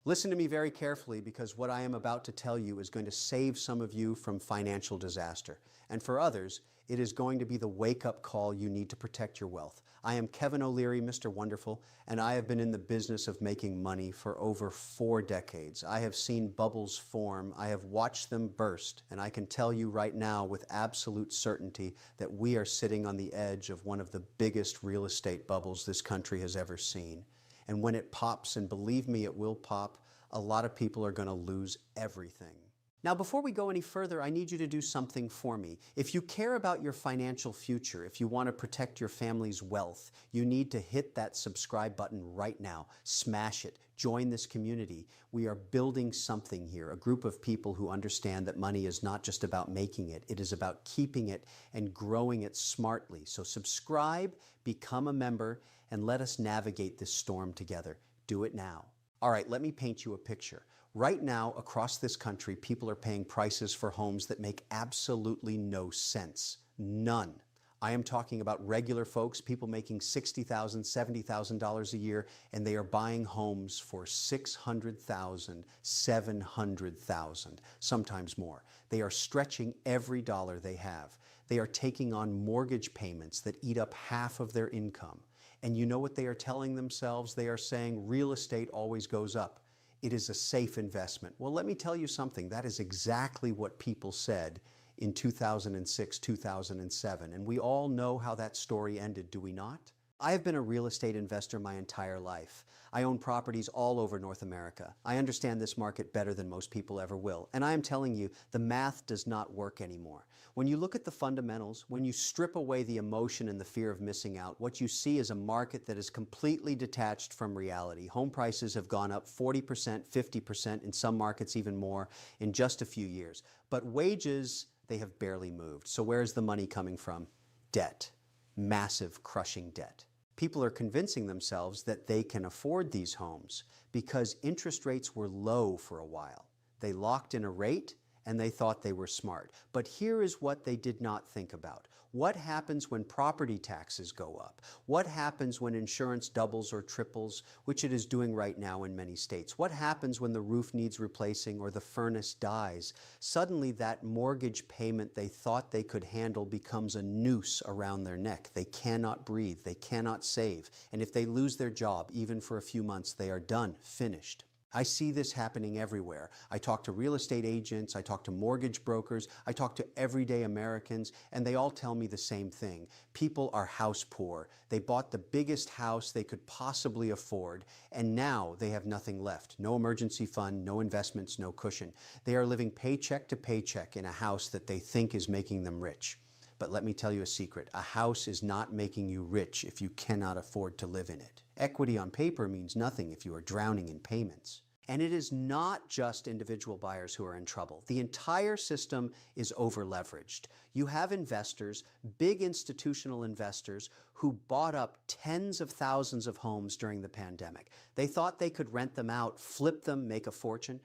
Listen to me very carefully because what I am about to tell you is going to save some of you from financial disaster. And for others, it is going to be the wake-up call you need to protect your wealth. I am Kevin O'Leary, Mr. Wonderful, and I have been in the business of making money for over 4 decades. I have seen bubbles form, I have watched them burst, and I can tell you right now with absolute certainty that we are sitting on the edge of one of the biggest real estate bubbles this country has ever seen. And when it pops, and believe me, it will pop, a lot of people are going to lose everything. Now, before we go any further, I need you to do something for me. If you care about your financial future, if you want to protect your family's wealth, you need to hit that subscribe button right now. Smash it. Join this community. We are building something here, a group of people who understand that money is not just about making it, it is about keeping it and growing it smartly. So subscribe, become a member, and let us navigate this storm together. Do it now. All right, let me paint you a picture. Right now, across this country, people are paying prices for homes that make absolutely no sense. None. I am talking about regular folks, people making $60,000, $70,000 a year, and they are buying homes for $600,000, $700,000, sometimes more. They are stretching every dollar they have. They are taking on mortgage payments that eat up half of their income. And you know what they are telling themselves? They are saying real estate always goes up. It is a safe investment. Well, let me tell you something. That is exactly what people said in 2006, 2007. And we all know how that story ended, do we not? I have been a real estate investor my entire life. I own properties all over North America. I understand this market better than most people ever will. And I am telling you, the math does not work anymore. When you look at the fundamentals, when you strip away the emotion and the fear of missing out, what you see is a market that is completely detached from reality. Home prices have gone up 40%, 50%, in some markets even more in just a few years. But wages, they have barely moved. So where is the money coming from? Debt. Massive, crushing debt. People are convincing themselves that they can afford these homes because interest rates were low for a while. They locked in a rate and they thought they were smart. But here is what they did not think about. What happens when property taxes go up? What happens when insurance doubles or triples, which it is doing right now in many states? What happens when the roof needs replacing or the furnace dies? Suddenly that mortgage payment they thought they could handle becomes a noose around their neck. They cannot breathe, they cannot save. And if they lose their job, even for a few months, they are done, finished. I see this happening everywhere. I talk to real estate agents, I talk to mortgage brokers, I talk to everyday Americans, and they all tell me the same thing. People are house poor. They bought the biggest house they could possibly afford, and now they have nothing left. No emergency fund, no investments, no cushion. They are living paycheck to paycheck in a house that they think is making them rich. But let me tell you a secret. A house is not making you rich if you cannot afford to live in it. Equity on paper means nothing if you are drowning in payments. And it is not just individual buyers who are in trouble. The entire system is over-leveraged. You have investors, big institutional investors, who bought up tens of thousands of homes during the pandemic. They thought they could rent them out, flip them, make a fortune.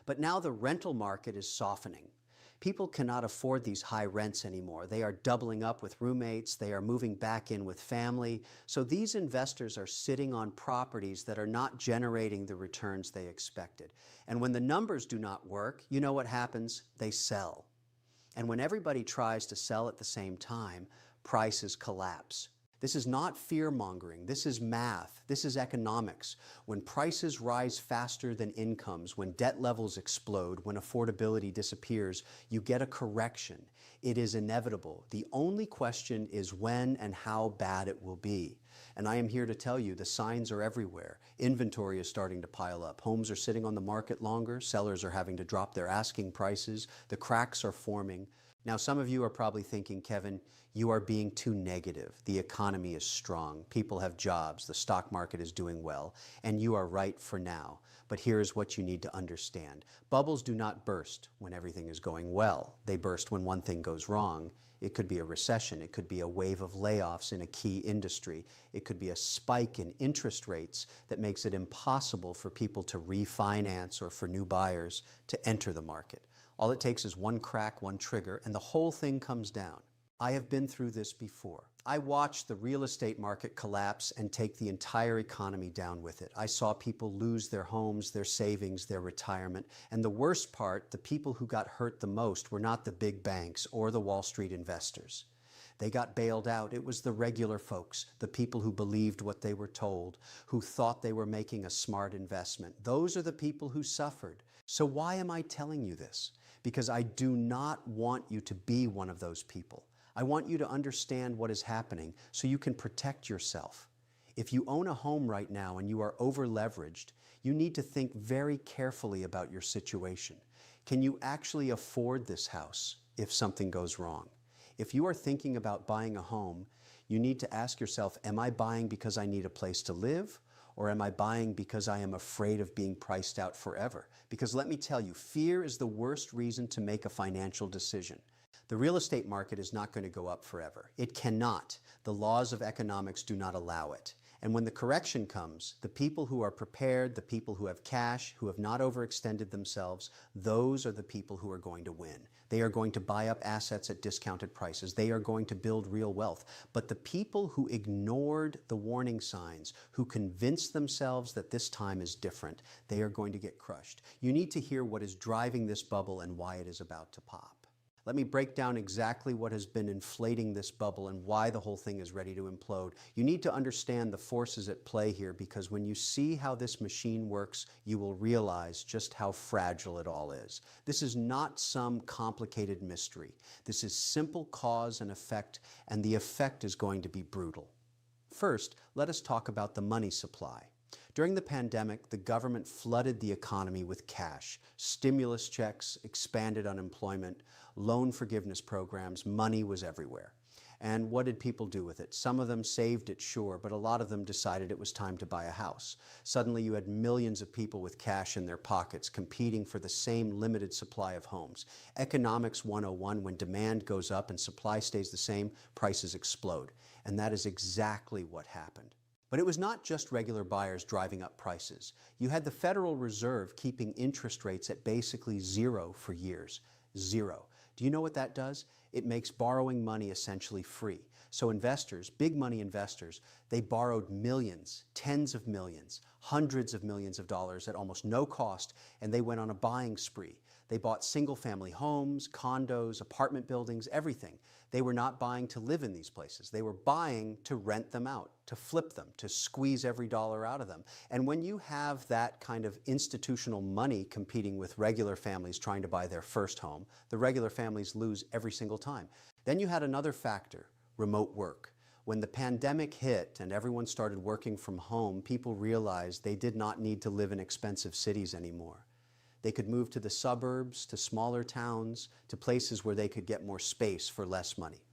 But now the rental market is softening. People cannot afford these high rents anymore. They are doubling up with roommates. They are moving back in with family. So these investors are sitting on properties that are not generating the returns they expected. And when the numbers do not work, you know what happens? They sell. And when everybody tries to sell at the same time, prices collapse. This is not fear-mongering. This is math. This is economics. When prices rise faster than incomes, when debt levels explode, when affordability disappears, you get a correction. It is inevitable. The only question is when and how bad it will be. And I am here to tell you the signs are everywhere. Inventory is starting to pile up. Homes are sitting on the market longer. Sellers are having to drop their asking prices. The cracks are forming. Now, some of you are probably thinking, Kevin, you are being too negative. The economy is strong. People have jobs. The stock market is doing well. And you are right for now. But here's what you need to understand. Bubbles do not burst when everything is going well. They burst when one thing goes wrong. It could be a recession. It could be a wave of layoffs in a key industry. It could be a spike in interest rates that makes it impossible for people to refinance or for new buyers to enter the market. All it takes is one crack, one trigger, and the whole thing comes down. I have been through this before. I watched the real estate market collapse and take the entire economy down with it. I saw people lose their homes, their savings, their retirement. And the worst part, the people who got hurt the most were not the big banks or the Wall Street investors. They got bailed out. It was the regular folks, the people who believed what they were told, who thought they were making a smart investment. Those are the people who suffered. So why am I telling you this? Because I do not want you to be one of those people. I want you to understand what is happening so you can protect yourself. If you own a home right now and you are over-leveraged, you need to think very carefully about your situation. Can you actually afford this house if something goes wrong? If you are thinking about buying a home, you need to ask yourself, am I buying because I need a place to live? Or am I buying because I am afraid of being priced out forever? Because let me tell you, fear is the worst reason to make a financial decision. The real estate market is not going to go up forever. It cannot. The laws of economics do not allow it. And when the correction comes, the people who are prepared, the people who have cash, who have not overextended themselves, those are the people who are going to win. They are going to buy up assets at discounted prices. They are going to build real wealth. But the people who ignored the warning signs, who convinced themselves that this time is different, they are going to get crushed. You need to hear what is driving this bubble and why it is about to pop. Let me break down exactly what has been inflating this bubble and why the whole thing is ready to implode. You need to understand the forces at play here, because when you see how this machine works, you will realize just how fragile it all is. This is not some complicated mystery. This is simple cause and effect, and the effect is going to be brutal. First, let us talk about the money supply. During the pandemic, the government flooded the economy with cash. Stimulus checks, expanded unemployment, loan forgiveness programs, money was everywhere. And what did people do with it? Some of them saved it, sure, but a lot of them decided it was time to buy a house. Suddenly you had millions of people with cash in their pockets competing for the same limited supply of homes. Economics 101, when demand goes up and supply stays the same, prices explode. And that is exactly what happened. But it was not just regular buyers driving up prices. You had the Federal Reserve keeping interest rates at basically zero for years. Zero. Do you know what that does? It makes borrowing money essentially free. So investors, big money investors, they borrowed millions, tens of millions, hundreds of millions of dollars at almost no cost, and they went on a buying spree. They bought single-family homes, condos, apartment buildings, everything. They were not buying to live in these places. They were buying to rent them out, to flip them, to squeeze every dollar out of them. And when you have that kind of institutional money competing with regular families trying to buy their first home, the regular families lose every single time. Then you had another factor, remote work. When the pandemic hit and everyone started working from home, people realized they did not need to live in expensive cities anymore. They could move to the suburbs, to smaller towns, to places where they could get more space for less money.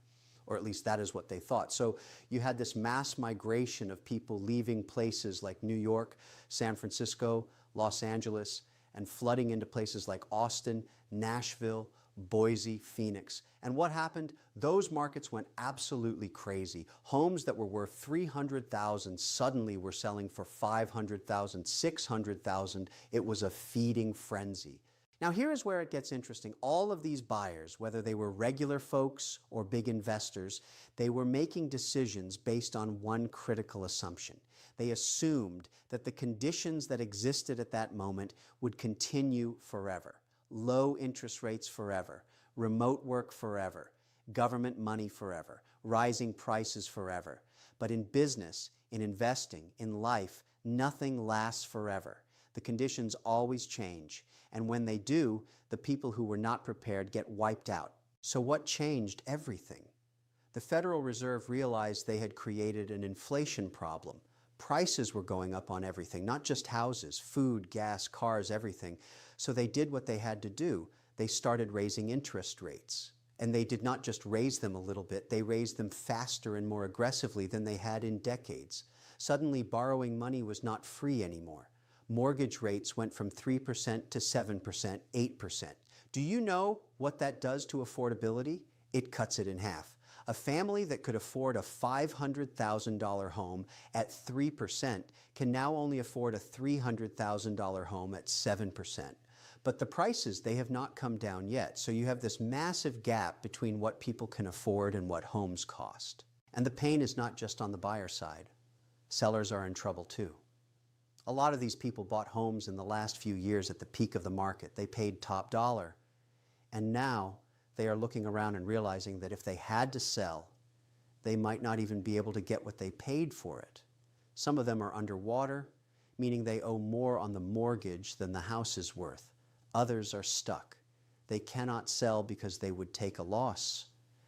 Or at least that is what they thought. So you had this mass migration of people leaving places like New York, San Francisco, Los Angeles, and flooding into places like Austin, Nashville, Boise, Phoenix. And what happened? Those markets went absolutely crazy. Homes that were worth $300,000 suddenly were selling for $500,000, $600,000. It was a feeding frenzy. Now here is where it gets interesting. All of these buyers, whether they were regular folks or big investors, they were making decisions based on one critical assumption. They assumed that the conditions that existed at that moment would continue forever. Low interest rates forever, remote work forever, government money forever, rising prices forever. But in business, in investing, in life, nothing lasts forever. The conditions always change. And when they do, the people who were not prepared get wiped out. So what changed everything? The Federal Reserve realized they had created an inflation problem. Prices were going up on everything, not just houses, food, gas, cars, everything. So they did what they had to do. They started raising interest rates. And they did not just raise them a little bit, they raised them faster and more aggressively than they had in decades. Suddenly, borrowing money was not free anymore. Mortgage rates went from 3% to 7%, 8%. Do you know what that does to affordability? It cuts it in half. A family that could afford a $500,000 home at 3% can now only afford a $300,000 home at 7%. But the prices, they have not come down yet. So you have this massive gap between what people can afford and what homes cost. And the pain is not just on the buyer side. Sellers are in trouble too. A lot of these people bought homes in the last few years at the peak of the market. They paid top dollar. And now they are looking around and realizing that if they had to sell, they might not even be able to get what they paid for it. Some of them are underwater, meaning they owe more on the mortgage than the house is worth. Others are stuck. They cannot sell because they would take a loss,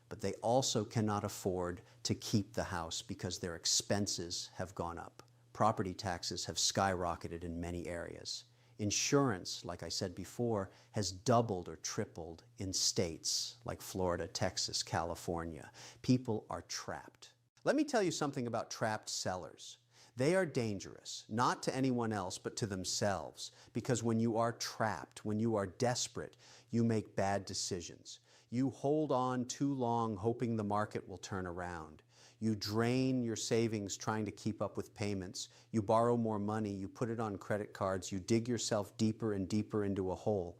but they also cannot afford to keep the house because their expenses have gone up. Property taxes have skyrocketed in many areas. Insurance, like I said before, has doubled or tripled in states like Florida, Texas, California. People are trapped. Let me tell you something about trapped sellers. They are dangerous, not to anyone else, but to themselves. Because when you are trapped, when you are desperate, you make bad decisions. You hold on too long hoping the market will turn around. You drain your savings trying to keep up with payments. You borrow more money, you put it on credit cards, you dig yourself deeper and deeper into a hole,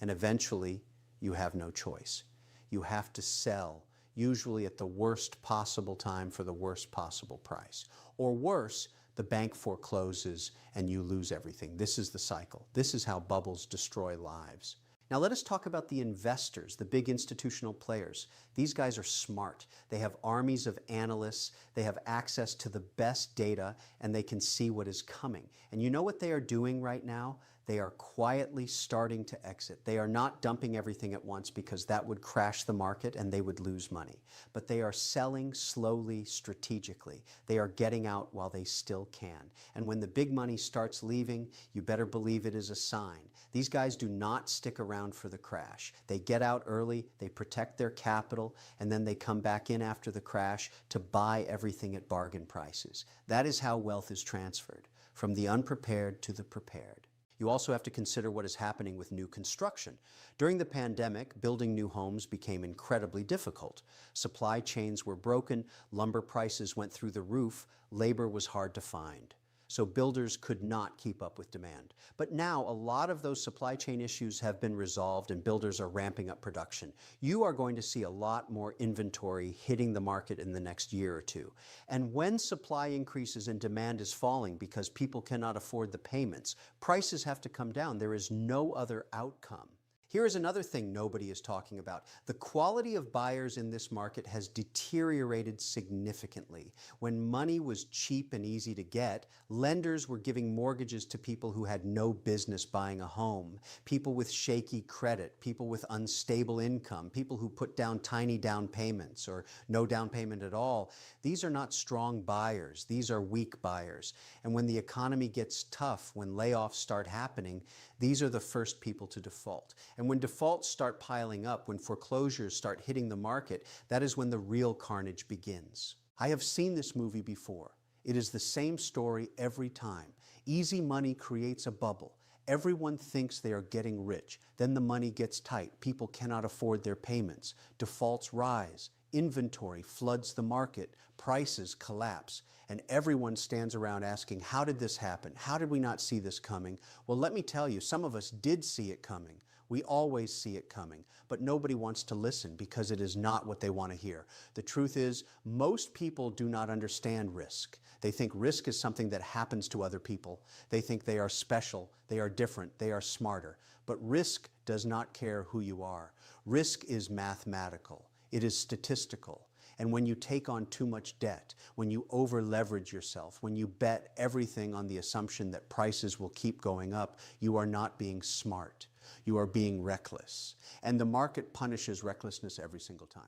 and eventually you have no choice. You have to sell, usually at the worst possible time for the worst possible price. Or worse, the bank forecloses and you lose everything. This is the cycle. This is how bubbles destroy lives. Now let us talk about the investors, the big institutional players. These guys are smart. They have armies of analysts. They have access to the best data, and they can see what is coming. And you know what they are doing right now? They are quietly starting to exit. They are not dumping everything at once because that would crash the market and they would lose money. But they are selling slowly, strategically. They are getting out while they still can. And when the big money starts leaving, you better believe it is a sign. These guys do not stick around for the crash. They get out early, they protect their capital, and then they come back in after the crash to buy everything at bargain prices. That is how wealth is transferred, from the unprepared to the prepared. You also have to consider what is happening with new construction. During the pandemic, building new homes became incredibly difficult. Supply chains were broken, lumber prices went through the roof, labor was hard to find. So builders could not keep up with demand. But now a lot of those supply chain issues have been resolved and builders are ramping up production. You are going to see a lot more inventory hitting the market in the next year or two. And when supply increases and demand is falling because people cannot afford the payments, prices have to come down. There is no other outcome. Here is another thing nobody is talking about. The quality of buyers in this market has deteriorated significantly. When money was cheap and easy to get, lenders were giving mortgages to people who had no business buying a home, people with shaky credit, people with unstable income, people who put down tiny down payments or no down payment at all. These are not strong buyers. These are weak buyers. And when the economy gets tough, when layoffs start happening, these are the first people to default. And when defaults start piling up, when foreclosures start hitting the market, that is when the real carnage begins. I have seen this movie before. It is the same story every time. Easy money creates a bubble. Everyone thinks they are getting rich. Then the money gets tight. People cannot afford their payments. Defaults rise. Inventory floods the market. Prices collapse. And everyone stands around asking, how did this happen? How did we not see this coming? Well, let me tell you, some of us did see it coming. We always see it coming, but nobody wants to listen because it is not what they want to hear. The truth is, most people do not understand risk. They think risk is something that happens to other people. They think they are special, they are different, they are smarter. But risk does not care who you are. Risk is mathematical. It is statistical. And when you take on too much debt, when you over-leverage yourself, when you bet everything on the assumption that prices will keep going up, you are not being smart. You are being reckless. And the market punishes recklessness every single time.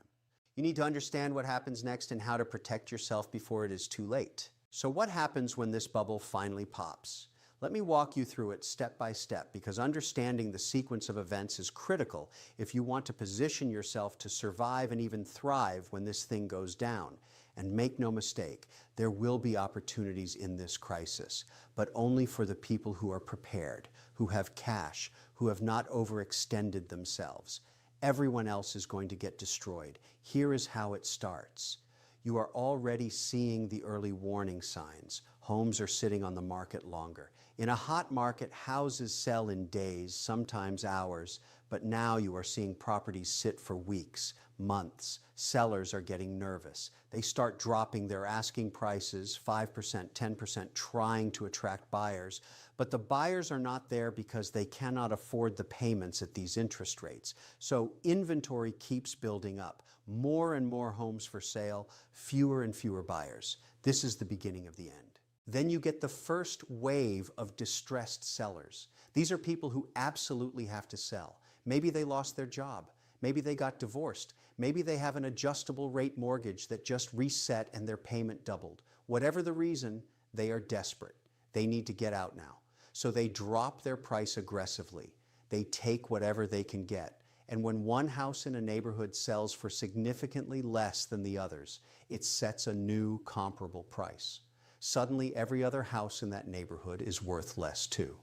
You need to understand what happens next and how to protect yourself before it is too late. So what happens when this bubble finally pops? Let me walk you through it step by step, because understanding the sequence of events is critical if you want to position yourself to survive and even thrive when this thing goes down. And make no mistake, there will be opportunities in this crisis, but only for the people who are prepared, who have cash, who have not overextended themselves. Everyone else is going to get destroyed. Here is how it starts. You are already seeing the early warning signs. Homes are sitting on the market longer. In a hot market, houses sell in days, sometimes hours, but now you are seeing properties sit for weeks, months. Sellers are getting nervous. They start dropping their asking prices, 5%, 10%, trying to attract buyers. But the buyers are not there because they cannot afford the payments at these interest rates. So inventory keeps building up. More and more homes for sale, fewer and fewer buyers. This is the beginning of the end. Then you get the first wave of distressed sellers. These are people who absolutely have to sell. Maybe they lost their job. Maybe they got divorced. Maybe they have an adjustable rate mortgage that just reset and their payment doubled. Whatever the reason, they are desperate. They need to get out now. So they drop their price aggressively. They take whatever they can get. And when one house in a neighborhood sells for significantly less than the others, it sets a new comparable price. Suddenly, every other house in that neighborhood is worth less too.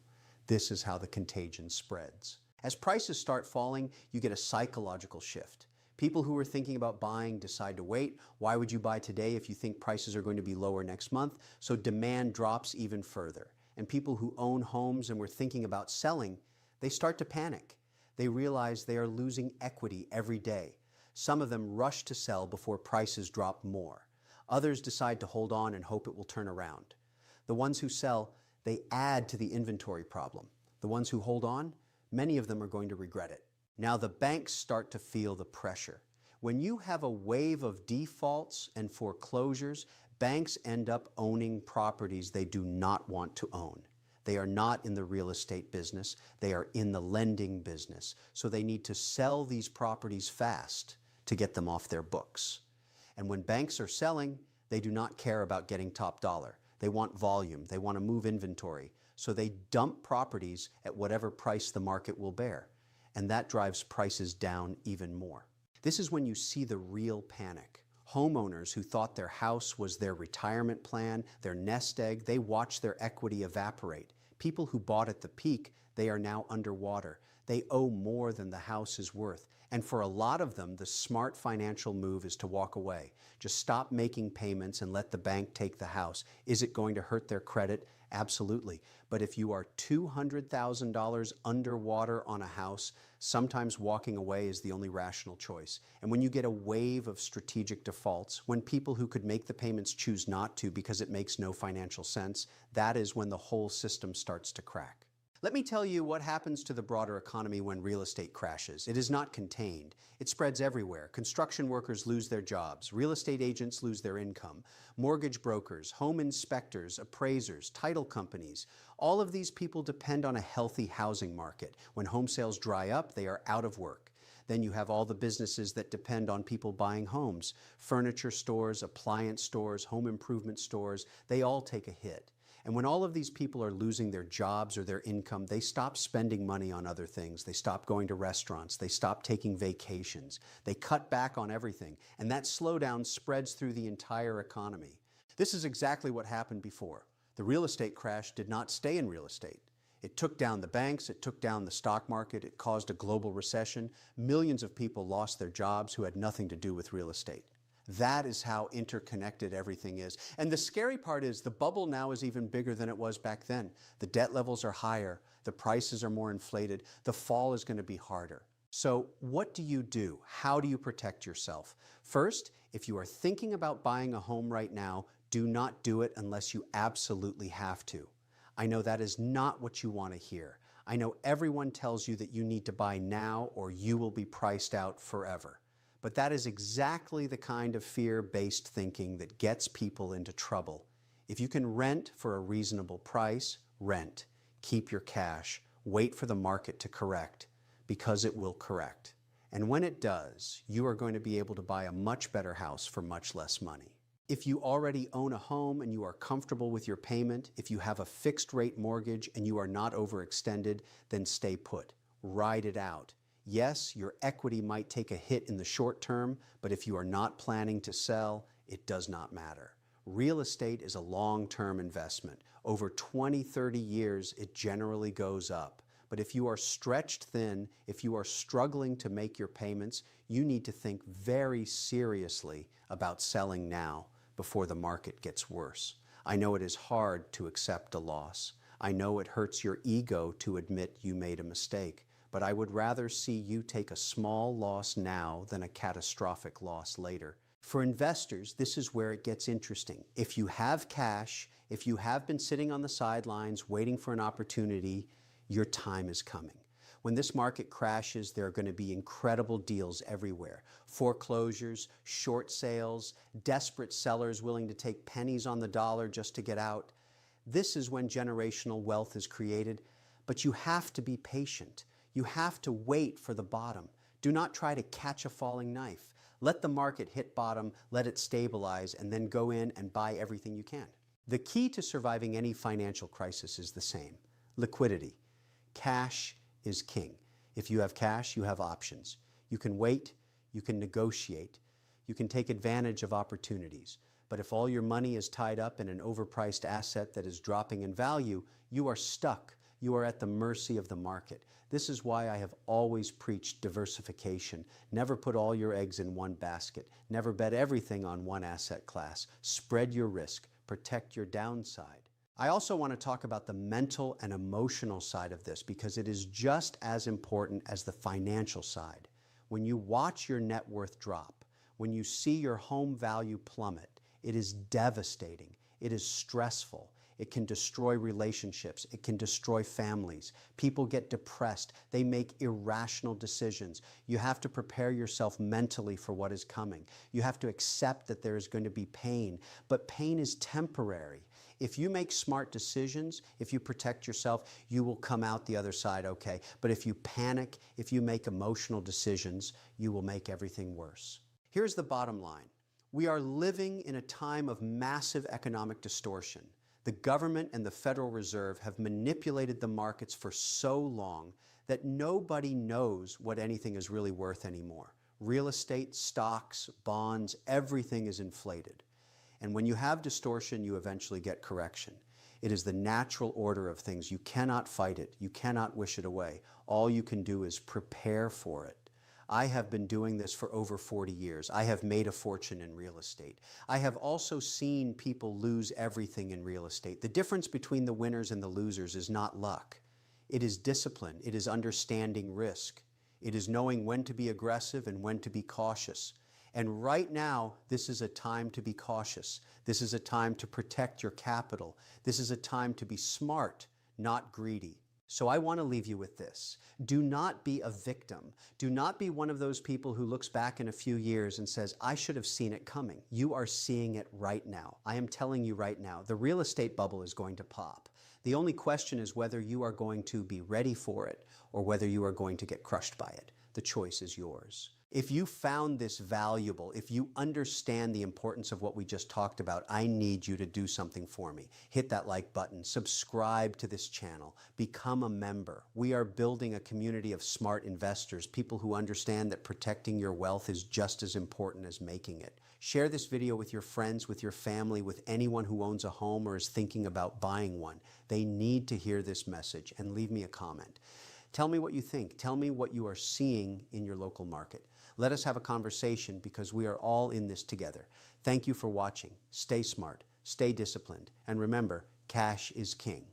This is how the contagion spreads. As prices start falling, you get a psychological shift. People who are thinking about buying decide to wait. Why would you buy today if you think prices are going to be lower next month? So demand drops even further. And people who own homes and were thinking about selling, they start to panic. They realize they are losing equity every day. Some of them rush to sell before prices drop more. Others decide to hold on and hope it will turn around. The ones who sell, they add to the inventory problem. The ones who hold on, many of them are going to regret it. Now the banks start to feel the pressure. When you have a wave of defaults and foreclosures, banks end up owning properties they do not want to own. They are not in the real estate business. They are in the lending business. So they need to sell these properties fast to get them off their books. And when banks are selling, they do not care about getting top dollar. They want volume. They want to move inventory. So they dump properties at whatever price the market will bear. And that drives prices down even more. This is when you see the real panic. Homeowners who thought their house was their retirement plan, their nest egg, they watch their equity evaporate. People who bought at the peak, they are now underwater. They owe more than the house is worth. And for a lot of them, the smart financial move is to walk away. Just stop making payments and let the bank take the house. Is it going to hurt their credit? Absolutely. But if you are $200,000 underwater on a house, sometimes walking away is the only rational choice. And when you get a wave of strategic defaults, when people who could make the payments choose not to because it makes no financial sense, that is when the whole system starts to crack. Let me tell you what happens to the broader economy when real estate crashes. It is not contained. It spreads everywhere. Construction workers lose their jobs. Real estate agents lose their income. Mortgage brokers, home inspectors, appraisers, title companies. All of these people depend on a healthy housing market. When home sales dry up, they are out of work. Then you have all the businesses that depend on people buying homes. Furniture stores, appliance stores, home improvement stores, they all take a hit. And when all of these people are losing their jobs or their income, they stop spending money on other things. They stop going to restaurants. They stop taking vacations. They cut back on everything. And that slowdown spreads through the entire economy. This is exactly what happened before. The real estate crash did not stay in real estate. It took down the banks, it took down the stock market, it caused a global recession. Millions of people lost their jobs who had nothing to do with real estate. That is how interconnected everything is. And the scary part is the bubble now is even bigger than it was back then. The debt levels are higher. The prices are more inflated. The fall is going to be harder. So what do? How do you protect yourself? First, if you are thinking about buying a home right now, do not do it unless you absolutely have to. I know that is not what you want to hear. I know everyone tells you that you need to buy now or you will be priced out forever. But that is exactly the kind of fear-based thinking that gets people into trouble. If you can rent for a reasonable price, rent. Keep your cash. Wait for the market to correct, because it will correct. And when it does, you are going to be able to buy a much better house for much less money. If you already own a home and you are comfortable with your payment, if you have a fixed-rate mortgage and you are not overextended, then stay put. Ride it out. Yes, your equity might take a hit in the short term, but if you are not planning to sell, it does not matter. Real estate is a long-term investment. Over 20, 30 years, it generally goes up. But if you are stretched thin, if you are struggling to make your payments, you need to think very seriously about selling now before the market gets worse. I know it is hard to accept a loss. I know it hurts your ego to admit you made a mistake, but I would rather see you take a small loss now than a catastrophic loss later. For investors, this is where it gets interesting. If you have cash, if you have been sitting on the sidelines waiting for an opportunity, your time is coming. When this market crashes, there are going to be incredible deals everywhere. Foreclosures, short sales, desperate sellers willing to take pennies on the dollar just to get out. This is when generational wealth is created, but you have to be patient. You have to wait for the bottom. Do not try to catch a falling knife. Let the market hit bottom, let it stabilize, and then go in and buy everything you can. The key to surviving any financial crisis is the same: liquidity. Cash is king. If you have cash, you have options. You can wait, you can negotiate, you can take advantage of opportunities. But if all your money is tied up in an overpriced asset that is dropping in value, you are stuck. You are at the mercy of the market. This is why I have always preached diversification. Never put all your eggs in one basket. Never bet everything on one asset class. Spread your risk. Protect your downside. I also want to talk about the mental and emotional side of this because it is just as important as the financial side. When you watch your net worth drop, when you see your home value plummet, it is devastating. It is stressful. It can destroy relationships. It can destroy families. People get depressed. They make irrational decisions. You have to prepare yourself mentally for what is coming. You have to accept that there is going to be pain, but pain is temporary. If you make smart decisions, if you protect yourself, you will come out the other side okay. But if you panic, if you make emotional decisions, you will make everything worse. Here's the bottom line. We are living in a time of massive economic distortion. The government and the Federal Reserve have manipulated the markets for so long that nobody knows what anything is really worth anymore. Real estate, stocks, bonds, everything is inflated. And when you have distortion, you eventually get correction. It is the natural order of things. You cannot fight it. You cannot wish it away. All you can do is prepare for it. I have been doing this for over 40 years. I have made a fortune in real estate. I have also seen people lose everything in real estate. The difference between the winners and the losers is not luck. It is discipline. It is understanding risk. It is knowing when to be aggressive and when to be cautious. And right now, this is a time to be cautious. This is a time to protect your capital. This is a time to be smart, not greedy. So I want to leave you with this. Do not be a victim. Do not be one of those people who looks back in a few years and says, I should have seen it coming. You are seeing it right now. I am telling you right now, the real estate bubble is going to pop. The only question is whether you are going to be ready for it or whether you are going to get crushed by it. The choice is yours. If you found this valuable, if you understand the importance of what we just talked about, I need you to do something for me. Hit that like button, subscribe to this channel, become a member. We are building a community of smart investors, people who understand that protecting your wealth is just as important as making it. Share this video with your friends, with your family, with anyone who owns a home or is thinking about buying one. They need to hear this message, and leave me a comment. Tell me what you think. Tell me what you are seeing in your local market. Let us have a conversation because we are all in this together. Thank you for watching. Stay smart, stay disciplined, and remember, cash is king.